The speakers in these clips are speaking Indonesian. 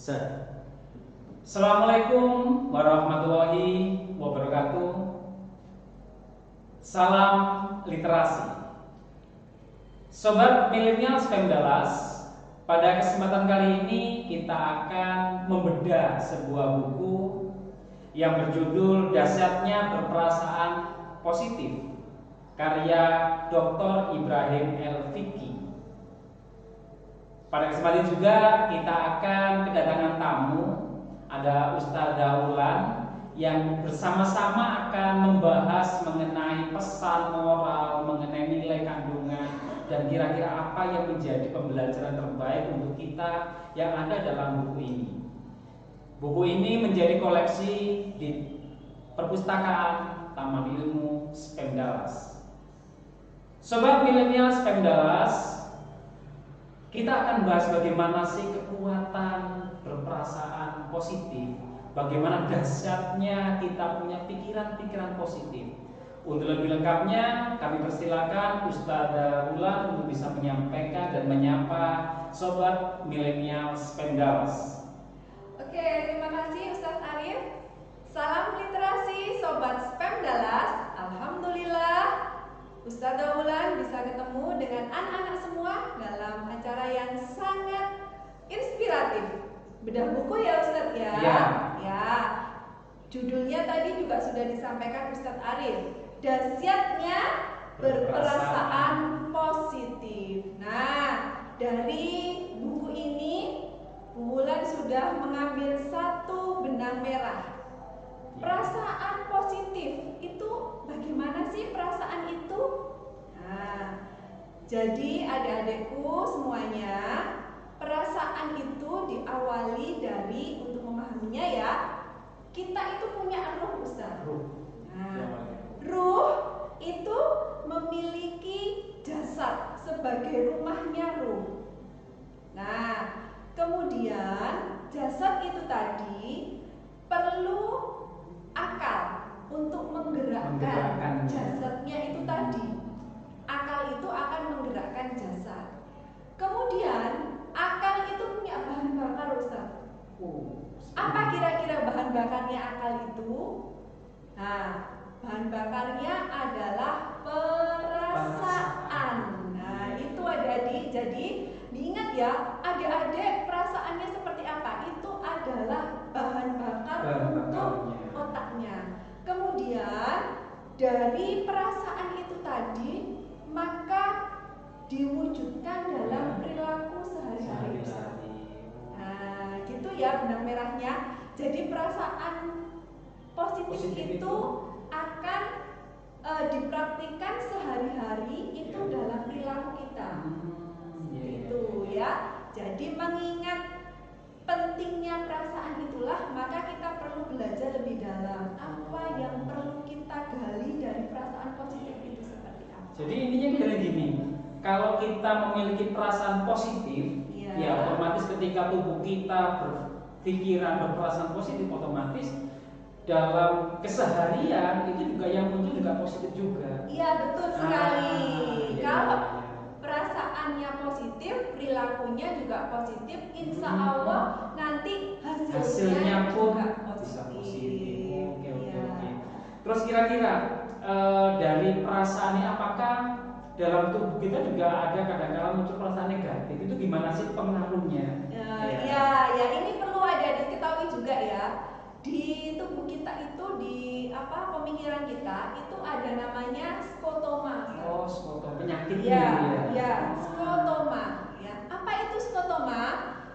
Set. Assalamualaikum warahmatullahi wabarakatuh. Salam literasi. Sobat milenial SPEM Dallas, pada kesempatan kali ini kita akan membedah sebuah buku yang berjudul Dahsyatnya Berperasaan Positif, karya Dr. Ibrahim El-Fiqi. Pada kesempatan juga kita akan kedatangan tamu, ada Ustadzah Ulan yang bersama-sama akan membahas mengenai pesan moral, mengenai nilai kandungan, dan kira-kira apa yang menjadi pembelajaran terbaik untuk kita yang ada dalam buku ini. Buku ini menjadi koleksi di perpustakaan Taman Ilmu SPEM Dallas. Sobat milenial SPEM Dallas, kita akan bahas bagaimana sih kekuatan berperasaan positif, bagaimana dahsyatnya kita punya pikiran-pikiran positif. Untuk lebih lengkapnya, kami persilakan Ustadzah Ulan untuk bisa menyampaikan dan menyapa sobat milenial SPEM Dallas. Oke, terima kasih Ustadz Arif. Salam literasi sobat SPEM Dallas. Alhamdulillah Ustadzah Ulan bisa ketemu dengan anak-anak semua dalam acara yang sangat inspiratif. Bedah buku ya Ustadz ya? Ya. Judulnya tadi juga sudah disampaikan Ustadz Arif. Dahsyatnya berperasaan positif. Nah, dari buku ini Bu Ulan sudah mengambil satu benang merah. Perasaan positif itu bagaimana sih perasaan itu? Nah, jadi adik-adikku semuanya, perasaan itu diawali dari, untuk memahaminya ya, kita itu punya ruh Ustaz. Nah, ruh itu memiliki jasad sebagai rumahnya ruh. Nah, kemudian jasad itu tadi perlu akal untuk menggerakkan jasadnya itu tadi. Akal itu akan menggerakkan jasad. Kemudian akal itu punya bahan bakar Ustaz. Apa kira-kira bahan bakarnya akal itu? Nah, bahan bakarnya adalah perasaan. Nah, itu adik-adik. Jadi diingat ya, adik-adik perasaannya seperti apa? Itu adalah bahan bakar untuk otaknya. Kemudian dari perasaan itu tadi maka diwujudkan dalam perilaku sehari-hari. Nah, gitu ya benang merahnya. Jadi perasaan positif itu akan dipraktikkan sehari-hari itu dalam perilaku kita. Gitu ya. Jadi mengingat pentingnya perasaan itulah maka kita perlu belajar lebih dalam apa yang perlu kita gali dari perasaan positif itu seperti apa. Jadi intinya kayak gini, kalau kita memiliki perasaan positif, ya otomatis ketika tubuh kita berpikiran berperasaan positif, otomatis dalam keseharian itu juga yang muncul juga positif juga. Iya betul sekali. Kalau perasaannya positif, perilakunya juga positif, insya Allah nanti hasilnya pun juga bisa positif. Oke. Terus kira-kira dari perasaan ini apakah dalam tubuh kita juga ada kadang-kadang muncul perasaan negatif? Itu gimana sih pengaruhnya? Ya ini perlu ada diketahui juga ya. Di tubuh kita itu, di pemikiran kita itu ada namanya skotoma. Oh, skotoma, penyakitnya ya, skotoma. Ya, apa itu skotoma?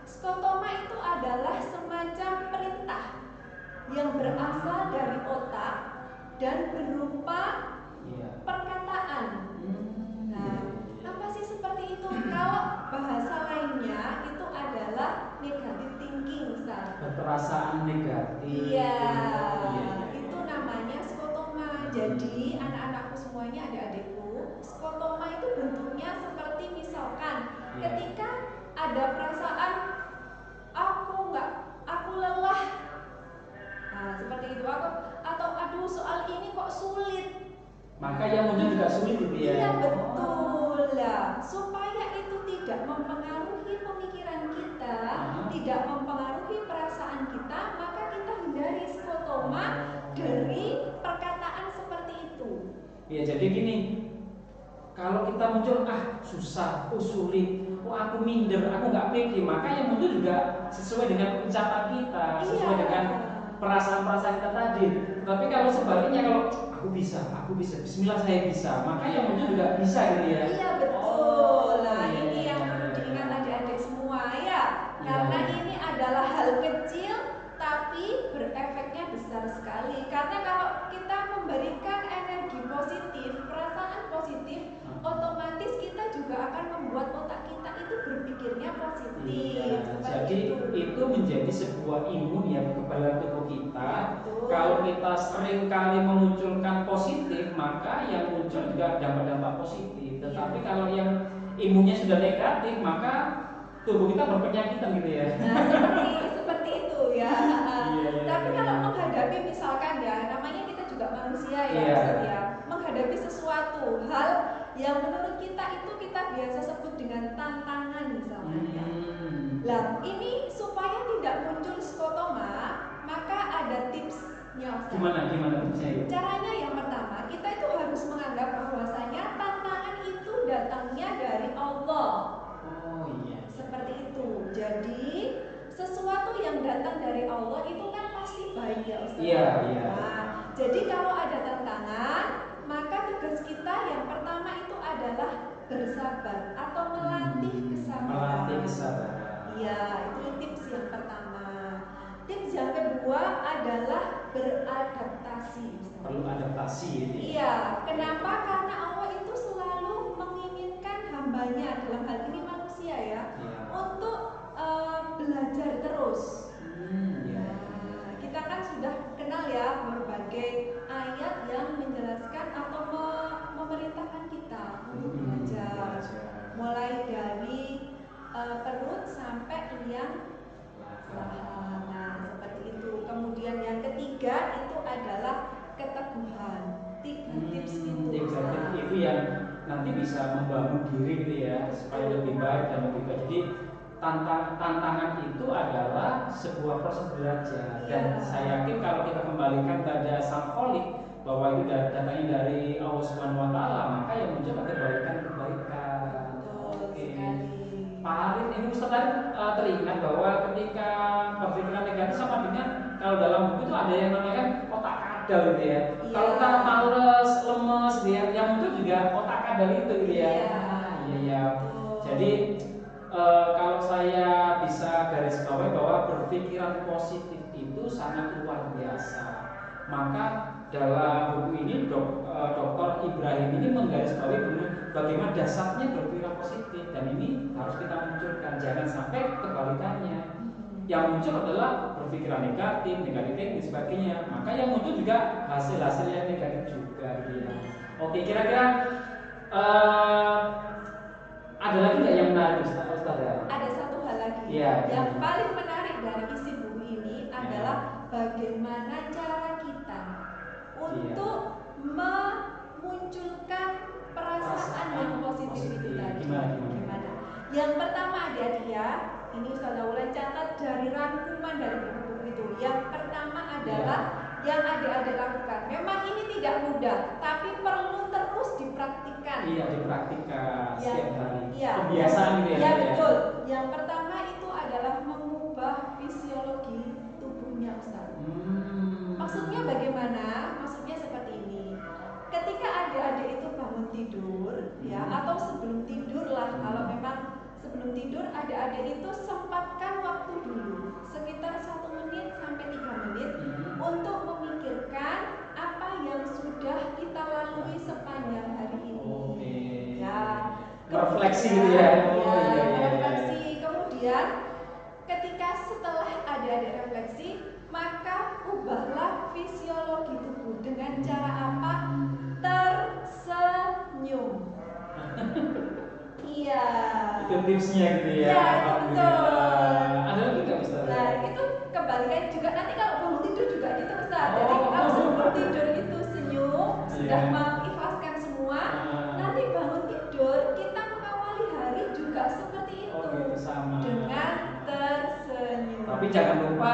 Skotoma itu adalah semacam perintah yang berasal dari otak dan berupa perkataan. Nah, apa sih seperti itu? Kalau bahasa lainnya itu adalah negative thinking, Ustaz. Perasaan negatif. Iya. Itu namanya skotoma. Jadi anak-anakku semuanya, adik-adikku, skotoma itu bentuknya seperti misalkan ketika ada perasaan aku lelah. Nah, seperti itu atau aduh soal ini kok sulit. Maka yang muncul juga sulit gitu ya. Iya betul lah. Supaya itu tidak mempengaruhi pemikiran kita, tidak mempengaruhi perasaan kita, maka kita hindari skotoma dari perkataan seperti itu. Ya, jadi gini, kalau kita muncul susah, sulit, aku minder, aku nggak pede, maka yang muncul juga sesuai dengan ucapan kita, sesuai dengan perasaan-perasaan kita tadi. Tapi kalau sebaliknya, kalau aku bisa, Bismillah saya bisa, maka yang muncul juga bisa gitu ya. Iya betul. Nah ini yang perlu diingat adik-adik semua ya, karena ini adalah hal kecil tapi berefeknya besar sekali. Karena kalau kita memberikan energi positif, perasaan positif, otomatis kita juga akan membuat otak kita itu berpikirnya positif. Jadi itu menjadi sebuah imun ya, kekebalan tubuh kita. Kalau kita sering kali memunculkan positif, maka yang muncul juga dampak-dampak positif. Tetapi kalau yang imunnya sudah negatif, maka tubuh kita berpenyakit gitu ya. Nah seperti itu ya. Tapi kalau menghadapi misalkan ya, namanya kita juga manusia ya, menghadapi sesuatu hal yang menurut kita itu kita biasa sebut dengan tantangan misalkan ya. Lah ini supaya tidak muncul skotoma, maka ada tipsnya. Gimana tipsnya? Caranya yang pertama, kita itu harus menganggap bahwasanya tantangan itu datangnya dari Allah. Seperti itu. Jadi sesuatu yang datang dari Allah itu kan pasti baik ya Ustaz. Iya. Nah, jadi kalau ada tantangan, maka tugas kita yang pertama itu adalah bersabar atau melatih kesabaran. Iya, itu tips yang pertama. Tips yang kedua adalah beradaptasi. Perlu adaptasi ini. Iya, kenapa? Karena Allah itu selalu menginginkan hambanya, dalam hal ini manusia ya, untuk belajar terus. Nah, kita kan sudah kenal ya berbagai ayat yang menjelaskan atau memerintahkan kita untuk belajar, mulai dari perut sampai liang lahat. Nah, seperti itu. Kemudian yang ketiga itu adalah keteguhan. 3 tips itu. Itu yang nanti bisa membangun diri gitu ya, supaya lebih baik dan lebih baik. Jadi tantangan itu adalah sebuah proses belajar. Dan saya yakin kalau kita kembalikan pada sang Kholik bahwa itu datangnya dari Allah Subhanahu wa taala, maka yang muncul kebaikan. Oke. Pak Arif, ini Ustaz tadi teringat bahwa ketika berpikiran negatif sama dengan kalau dalam buku itu ada yang namanya otak kadal gitu ya. Kalau kita males, lemes gitu ya, yang muncul juga otak kadal itu gitu ya. Iya. Jadi kalau saya bisa garis bawahi bahwa berpikiran positif itu sangat luar biasa. Maka dalam buku ini Dr. Ibrahim ini menggarisbawahi bagaimana dasarnya berpikiran positif, dan ini harus kita munculkan, jangan sampai kebalikannya. Yang muncul adalah berpikiran negatif dan sebagainya, maka yang muncul juga hasil-hasil yang negatif juga gitu ya. Oke, kira-kira ada lagi nggak yang menarik Ustaz? Ada satu hal lagi yang paling menarik dari isi buku ini adalah bagaimana cara kita untuk memunculkan perasaan yang positif itu tadi. Gimana? Yang pertama adik-adik ya, ini Ustaz Daula catat dari rangkuman dari buku-buku itu. Yang pertama adalah yang adik-adik lakukan. Memang ini tidak mudah, tapi perlu terus dipraktikkan. Iya, dipraktikkan setiap hari. Iya. Kebiasaan gitu ya. Iya betul. Yang pertama itu adalah mengubah fisiologi tubuhnya Ustaz. Maksudnya bagaimana? Maksudnya seperti ini. Ketika adik-adik itu bangun tidur, ya, atau sebelum tidur lah, kalau memang sebelum tidur adik-adik itu sempatkan waktu dulu sekitar 1 menit sampai 3 menit untuk memikirkan apa yang sudah kita lalui sepanjang hari ini. Ya, refleksi gitu ya. Refleksi. Kemudian ketika setelah adik-adik refleksi, maka ubahlah fisiologi tubuh dengan cara apa? Tersenyum. Iya. Itu tipsnya gitu ya. Iya, betul. Ada lagi nggak Ustaz? Nah, itu kebalikan juga nanti kalau bangun tidur juga gitu Ustaz. Jadi kalau sebelum tidur itu senyum, sudah mengikhlaskan semua. Nanti bangun tidur kita mengawali hari juga seperti itu. Gitu, sama. Dengan tersenyum. jangan lupa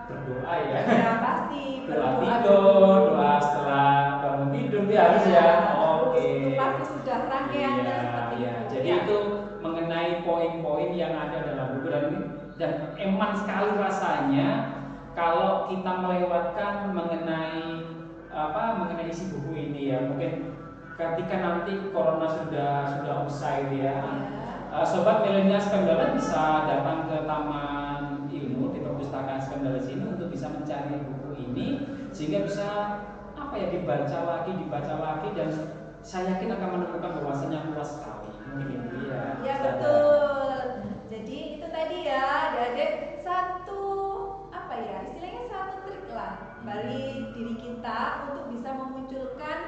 berdoa ya. Ya pasti Doa tidur, doa setelah bangun tidur itu harus ya. Oke. Itu pasti sudah rangkaiannya seperti Iya. itu. Jadi itu mengenai poin-poin yang ada dalam buku dan eman sekali rasanya kalau kita melewatkan mengenai isi buku ini ya. Mungkin ketika nanti corona sudah usai ya. Sobat milenial Skandal bisa datang ke Taman Ilmu di perpustakaan Skandal sini untuk bisa mencari buku ini sehingga bisa dibaca lagi dan saya yakin akan menemukan bahwasannya luas sekali. Mungkin ya. Ya betul. Jadi itu tadi ya, adik-adik istilahnya satu trik lah bagi diri kita untuk bisa memunculkan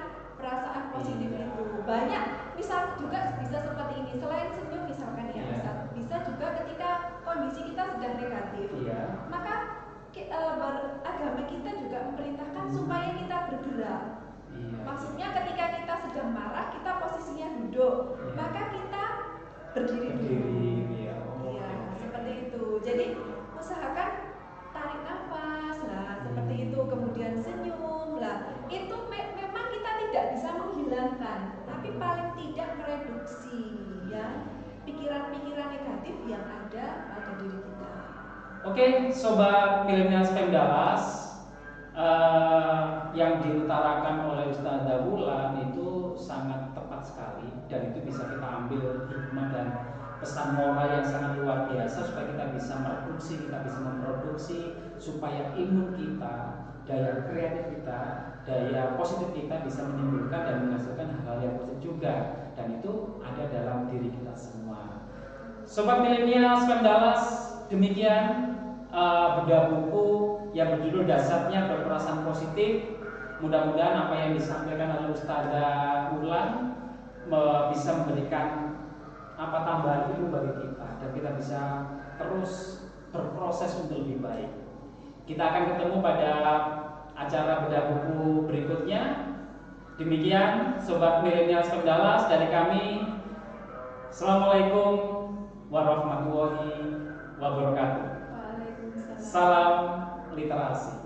perasaan positif itu. Banyak, misal juga bisa seperti ini. Selain senyum misalkan ya, bisa juga ketika kondisi kita sedang negatif. Maka agama kita juga memerintahkan supaya kita bergerak. Maksudnya ketika kita sedang marah, kita posisinya duduk, maka kita berdiri dulu. Seperti itu. Jadi usahakan tarik nafas lah, seperti itu. Kemudian senyum lah. Itu memang kita tidak bisa menghilangkan, tapi paling tidak mereduksi ya pikiran-pikiran negatif yang ada pada diri kita. Oke, sobat milenial Pemdalas, yang diutarakan oleh Ustazah Wulan itu sangat tepat sekali dan itu bisa kita ambil hikmah dan pesan moral yang sangat luar biasa supaya kita bisa memproduksi supaya imun kita, daya kreatif kita, daya positif kita bisa menimbulkan dan menghasilkan hal-hal yang positif juga dan itu ada dalam diri kita semua. Sobat milenial Skandalas, demikian bedah buku yang berjudul Dasarnya Berperasaan Positif. Mudah-mudahan apa yang disampaikan oleh Ustazah Wulan bisa memberikan tambahan ilmu bagi kita dan kita bisa terus berproses untuk lebih baik. Kita akan ketemu pada acara bedah buku berikutnya. Demikian sobat milenial Skandalas dari kami. Assalamualaikum warahmatullahi wabarakatuh. Waalaikumsalam. Salam literasi.